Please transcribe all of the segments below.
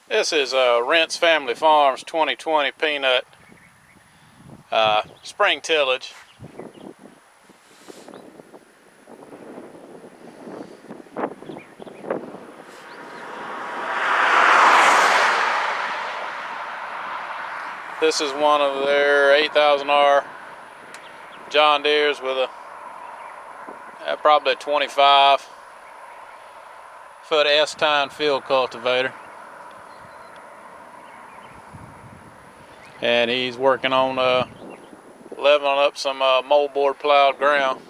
This is Rent's Family Farms 2020 peanut spring tillage. This is one of their 8000R John Deeres with a probably a 25-foot S-tine field cultivator. And he's working on leveling up some moldboard plowed ground.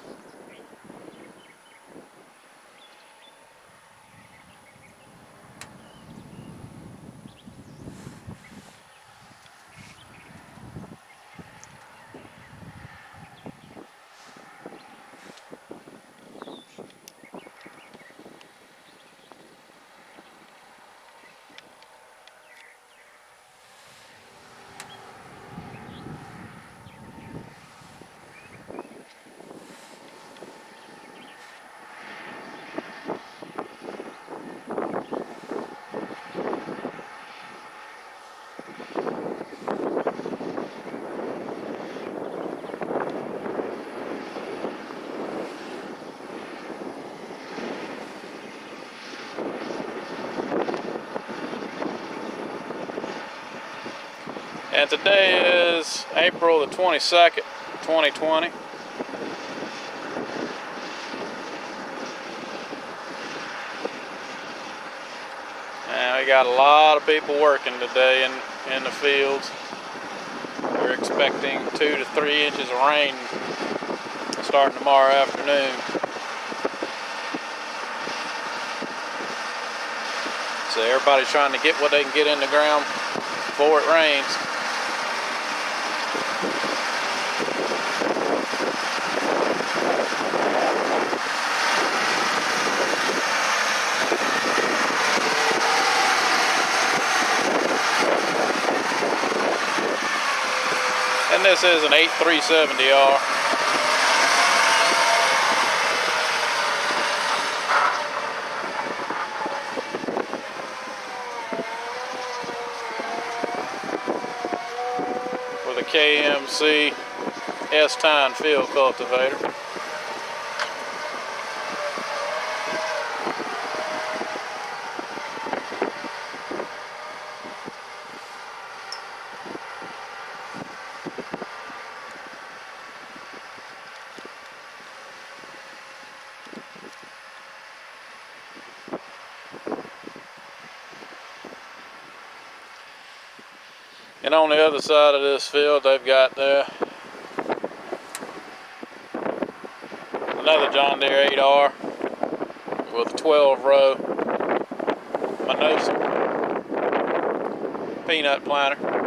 And today is April the 22nd, 2020. And we got a lot of people working today in the fields. We're expecting 2 to 3 inches of rain starting tomorrow afternoon. So everybody's trying to get what they can get in the ground before it rains. And this is an 8370R. With a KMC S-tine field cultivator. And on the other side of this field, they've got another John Deere 8R with a 12-row Minosa peanut planter.